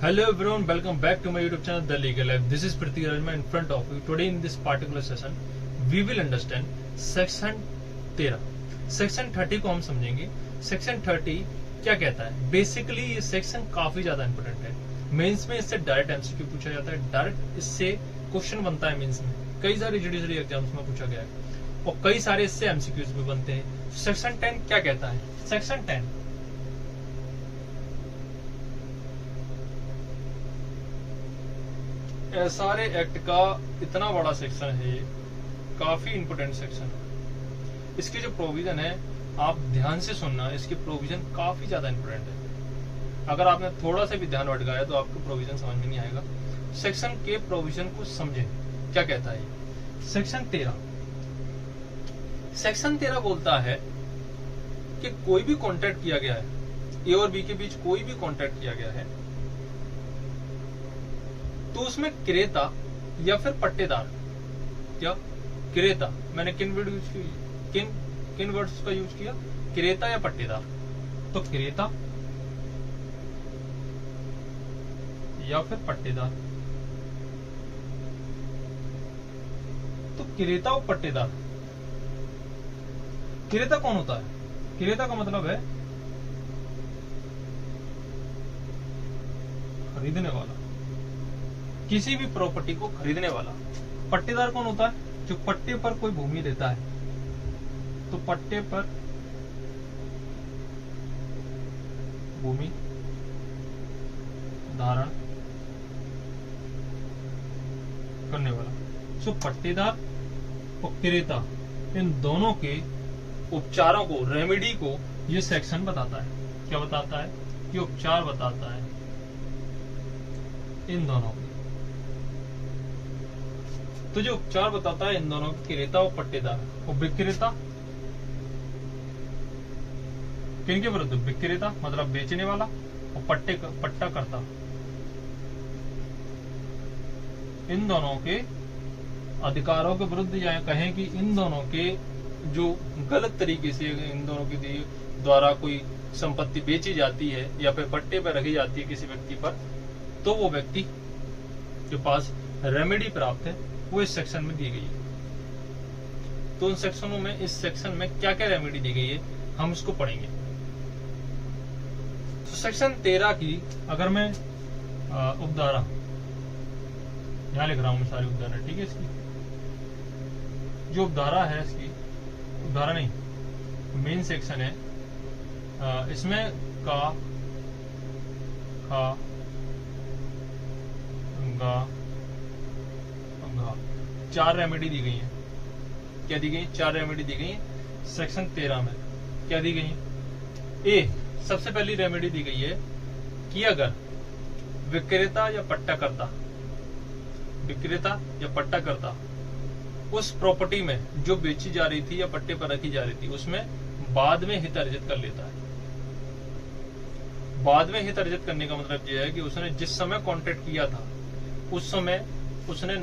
Hello everyone, welcome back to my YouTube channel The Legal Life. This is Prithvi Rajma in front of you. Today in this particular session, we will understand section 13. Section 30 को हम समझेंगे. Section 30 क्या कहता है? Basically ये section काफी ज्यादा important है. मेंस में इससे डायरेक्ट एमसीक्यू पूछा जाता है. डायरेक्ट इससे क्वेश्चन बनता है मेंस में. कई सारे जुडिशरी एग्जाम्स में पूछा गया है और कई सारे इससे एमसीक्यूज भी बनते हैं. सेक्शन 10 क्या कहता है? सेक्शन 10 एसआरए एक्ट का इतना बड़ा सेक्शन है, काफी इंपोर्टेंट सेक्शन है. इसकी जो प्रोविजन है आप ध्यान से सुनना, इसकी प्रोविजन काफी ज्यादा इंपोर्टेंट है. अगर आपने थोड़ा सा भी ध्यान भटकाया तो आपको प्रोविजन समझ में नहीं आएगा. सेक्शन के प्रोविजन को समझे. क्या कहता है? सेक्शन 13. सेक्शन 13 बोलता है कि कोई भी कॉन्ट्रैक्ट किया गया है, ए और बी के बीच कोई भी कॉन्ट्रैक्ट किया गया है, तो उसमें क्रेता या फिर पट्टेदार, क्या क्रेता, मैंने किन वर्ड यूज किया, किन वर्ड्स का यूज किया? क्रेता या पट्टेदार. तो क्रेता या फिर पट्टेदार. तो क्रेता और पट्टेदार. क्रेता कौन होता है? क्रेता का मतलब है खरीदने वाला, किसी भी प्रॉपर्टी को खरीदने वाला. पट्टेदार कौन होता है? जो पट्टे पर कोई भूमि लेता है. तो पट्टे पर भूमि धारण करने वाला. सो पट्टेदार और क्रेता, इन दोनों के उपचारों को, रेमेडी को ये सेक्शन बताता है. क्या बताता है? ये उपचार बताता है इन दोनों के. तो जो उपचार बताता है इन दोनों, क्रेता और पट्टेदार. और विक्रेता किनके विरुद्ध? विक्रेता मतलब बेचने वाला, और पट्टा करता. इन दोनों के अधिकारों के विरुद्ध, या कहें कि इन दोनों के जो गलत तरीके से इन दोनों के द्वारा कोई संपत्ति बेची जाती है या फिर पट्टे पर रखी जाती है किसी व्यक्ति पर, तो वो व्यक्ति के पास रेमेडी प्राप्त है, वो इस सेक्शन में दी गई है. तो उन सेक्शनों में, इस सेक्शन में क्या क्या रेमेडी दी गई है हम इसको पढ़ेंगे. तो सेक्शन 13 की अगर मैं उपधारा यहां लिख रहा हूं, मैं सारी उपधारा, ठीक है. इसकी जो उपधारा है, इसकी उपधारा नहीं, मेन सेक्शन है, इसमें का, खा, गा, 4 रेमेडी दी गई है. क्या दी गई? 4 रेमेडी दी गई है सेक्शन 13 में. क्या दी गई? ए, सबसे पहली रेमेडी दी गई है कि अगर विक्रेता या पट्टाकर्ता, विक्रेता या पट्टाकर्ता उस प्रॉपर्टी में जो बेची जा रही थी या पट्टे पर रखी जा रही थी, उसमें बाद में हित अर्जित कर लेता है. बाद में हित अर्जित करने का मतलब यह है कि उसने जिस समय कॉन्ट्रैक्ट किया था उस समय उसने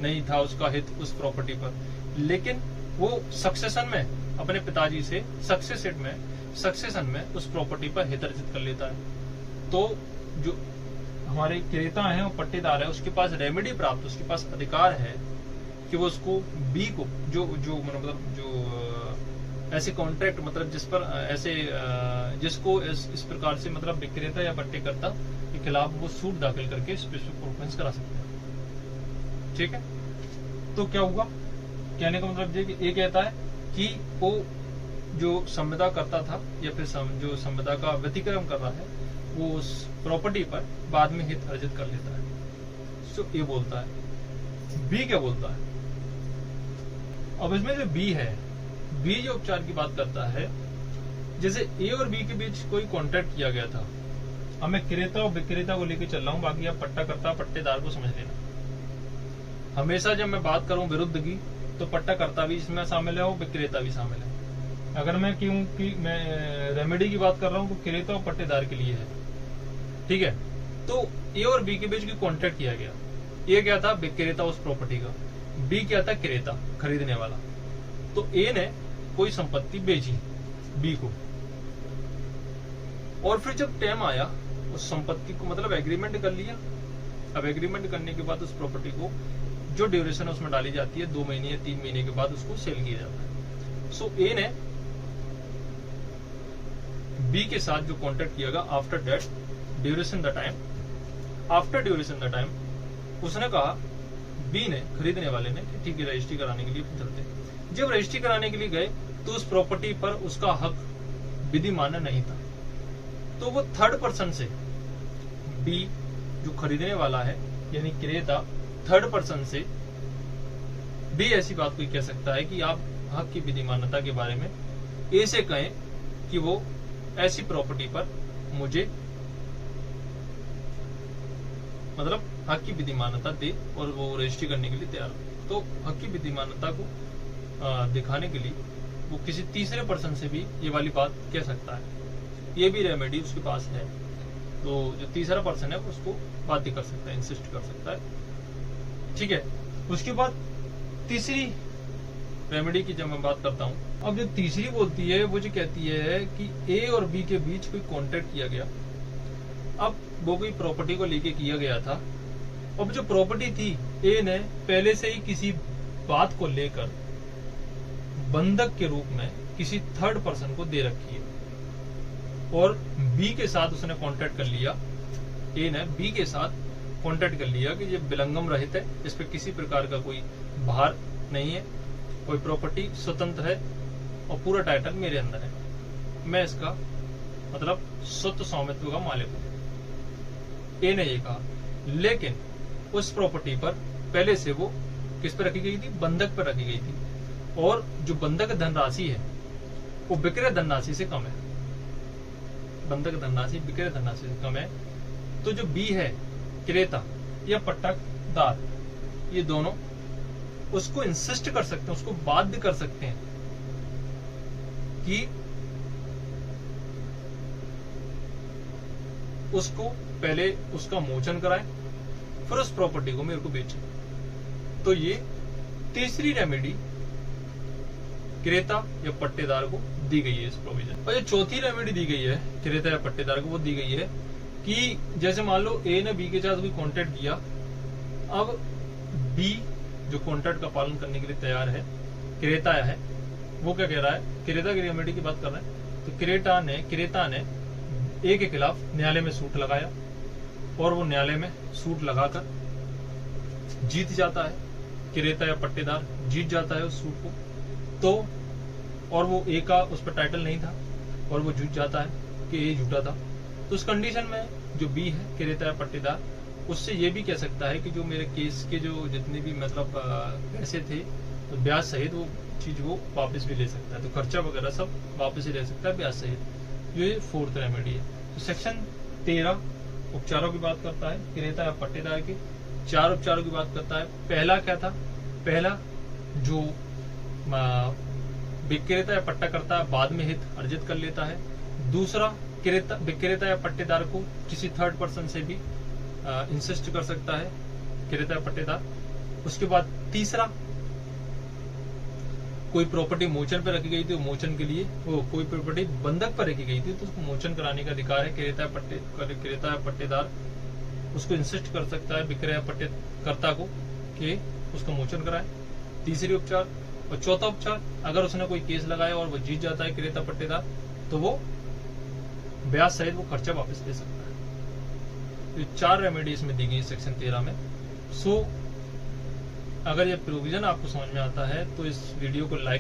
नहीं था उसका हित उस प्रॉपर्टी पर, लेकिन वो सक्सेशन में अपने पिताजी से सक्सेशन में उस प्रॉपर्टी पर हित अर्जित कर लेता है. तो जो हमारे क्रेता है और पट्टेदार है, उसके पास रेमेडी प्राप्त, उसके पास अधिकार है कि वो उसको बी को, जो मतलब जो ऐसे कॉन्ट्रैक्ट, मतलब जिस पर ऐसे जिसको इस प्रकार से, मतलब विक्रेता या पट्टेकर्ता के खिलाफ वो सूट दाखिल करके स्पेशल परफॉर्मेंस करा सकते हैं. ठीक है. तो क्या हुआ? कहने का मतलब ये कहता है कि वो जो संविदा करता था या फिर जो संविदा का व्यतिक्रम कर रहा है, वो उस प्रॉपर्टी पर बाद में हित अर्जित कर लेता है. सो ये बोलता है. बी क्या बोलता है? अब इसमें जो बी है, बी जो उपचार की बात करता है, जैसे ए और बी के बीच कोई कॉन्ट्रैक्ट किया गया था. अब मैं क्रेता और विक्रेता को लेकर चल रहा हूं, बाकी आप पट्टाकर्ता पट्टेदार को समझ लेना. हमेशा जब मैं बात करूं विरुद्ध की, तो पट्टाकर्ता भी इसमें शामिल है और विक्रेता भी शामिल है. अगर मैं क्योंकि मैं रेमेडी की बात कर रहा हूं तो क्रेता और पट्टेदार के लिए है. ठीक है. तो ए और बी के बीच की कॉन्ट्रैक्ट किया गया. ए क्या था? विक्रेता उस प्रॉपर्टी का. बी क्या था? क्रेता, खरीदने वाला. तो ए ने कोई संपत्ति बेची बी को, और फिर जब टाइम आया उस संपत्ति को मतलब एग्रीमेंट कर लिया। अब एग्रीमेंट करने के बाद उस प्रॉपर्टी को जो ड्यूरेशन उसमें डाली जाती है 2 महीने या 3 महीने के बाद उसको सेल किया जाता है। सो ए ने बी के साथ जो कॉन्ट्रैक्ट किया after that duration the time, after duration the time उसने कहा, बी ने, खरीदने वाले ने, कि ठीक है रजिस्ट्री कराने के लिए चलते हैं। जब रजिस्ट्री कराने के लिए गए तो उस प्रॉपर्टी पर उसका हक विधिमान्य नहीं था। तो वो थर्ड पर्सन से, बी जो खरीदने वाला है यानी क्रेता, थर्ड पर्सन से भी ऐसी बात कोई कह सकता है कि आप हक की विधिमान्यता के बारे में ए से कहें कि वो ऐसी प्रॉपर्टी पर मुझे मतलब हक की विधिमान्यता दे और वो रजिस्ट्री करने के लिए तैयार हो। तो हक की विधिमान्यता को दिखाने के लिए वो किसी तीसरे पर्सन से भी ये वाली बात कह सकता है। ये भी रेमेडी उसके पास है। तो जो तीसरा पर्सन है उसको बात भी कर सकता है, इंसिस्ट कर सकता है। ठीक है, उसके बाद तीसरी रेमेडी की जब मैं बात करता हूँ, अब जो तीसरी बोलती है वो जो कहती है कि ए और बी के बीच कोई कॉन्ट्रैक्ट किया गया। अब वो कोई प्रॉपर्टी को लेके किया गया था। अब जो प्रॉपर्टी थी ए ने पहले से ही किसी बात को लेकर बंधक के रूप में किसी थर्ड पर्सन को दे रखी है और बी के साथ उसने कॉन्ट्रैक्ट कर लिया। ए ने बी के साथ कॉन्ट्रैक्ट कर लिया कि ये विलंगम रहित है, इस पे किसी प्रकार का कोई भार नहीं है, कोई प्रॉपर्टी स्वतंत्र है और पूरा टाइटल मेरे अंदर है, मैं इसका मतलब स्वतः स्वामित्व का मालिक हूं। ए ने ये कहा, लेकिन उस प्रॉपर्टी पर पहले से वो किस पर रखी गई थी, बंधक पर रखी गई थी और जो बंधक धनराशि है वो विक्रय धनराशि से कम है। बंधक धनराशि विक्रय धनराशि से कम है। तो जो बी है, क्रेता या पट्टादार, ये दोनों उसको इंसिस्ट कर सकते हैं, उसको बाध्य कर सकते हैं कि उसको पहले उसका मोचन कराए फिर उस प्रॉपर्टी को मेरे को बेचे। तो ये तीसरी रेमेडी क्रेता या पट्टेदार को दी गई है इस प्रोविजन। और ये चौथी रेमेडी दी गई है क्रेता या पट्टेदार को, वो दी गई है कि जैसे मान लो ए ने बी के साथ कोई कॉन्ट्रैक्ट किया, अब बी जो कॉन्ट्रैक्ट का पालन करने के लिए तैयार है, क्रेता है, वो क्या कह रहा है, क्रेता की रेमेडी की बात कर रहा है। तो क्रेता ने ए के खिलाफ न्यायालय में सूट लगाया और वो न्यायालय में सूट लगाकर जीत जाता है। क्रेता या पट्टेदार जीत जाता है उस सूट को, तो और वो ए का उस पर टाइटल नहीं था और वो जीत जाता है कि ए झूठा था। तो उस कंडीशन में जो बी है, क्रेता या पट्टेदार, उससे ये भी कह सकता है कि जो मेरे केस के जो जितने भी मतलब पैसे थे तो ब्याज सहित वो चीज वो वापस भी ले सकता है। तो खर्चा वगैरह सब वापस ही ले सकता है ब्याज सहित। ये फोर्थ रेमेडी है। तो सेक्शन 13 उपचारों की बात करता है क्रेता या पट्टेदार के। 4 उपचारों की बात करता है। पहला क्या था, पहला जो विक्रेता या पट्टाकर्ता बाद में हित अर्जित कर लेता है। दूसरा, विक्रेता या पट्टेदार को किसी थर्ड पर्सन से भी इंसिस्ट कर सकता है क्रेता या पट्टेदार। उसके बाद तीसरा, कोई प्रॉपर्टी मोचन पर रखी गई थी, मोचन के लिए वो कोई प्रॉपर्टी बंधक पर रखी गई थी तो उसको मोचन कराने का अधिकार है क्रेता या पट्टेदार उसको इंसिस्ट कर सकता है विक्रय या पट्टेकर्ता को कि उसका मोचन कराए। तीसरी उपचार। और चौथा उपचार, अगर उसने कोई केस लगाया और वो जीत जाता है क्रेता पट्टेदार, तो वो ब्याज सहित वो खर्चा वापस ले सकता है। तो 4 रेमेडी इसमें दी गई सेक्शन 13 में। सो अगर ये प्रोविजन आपको समझ में आता है तो इस वीडियो को लाइक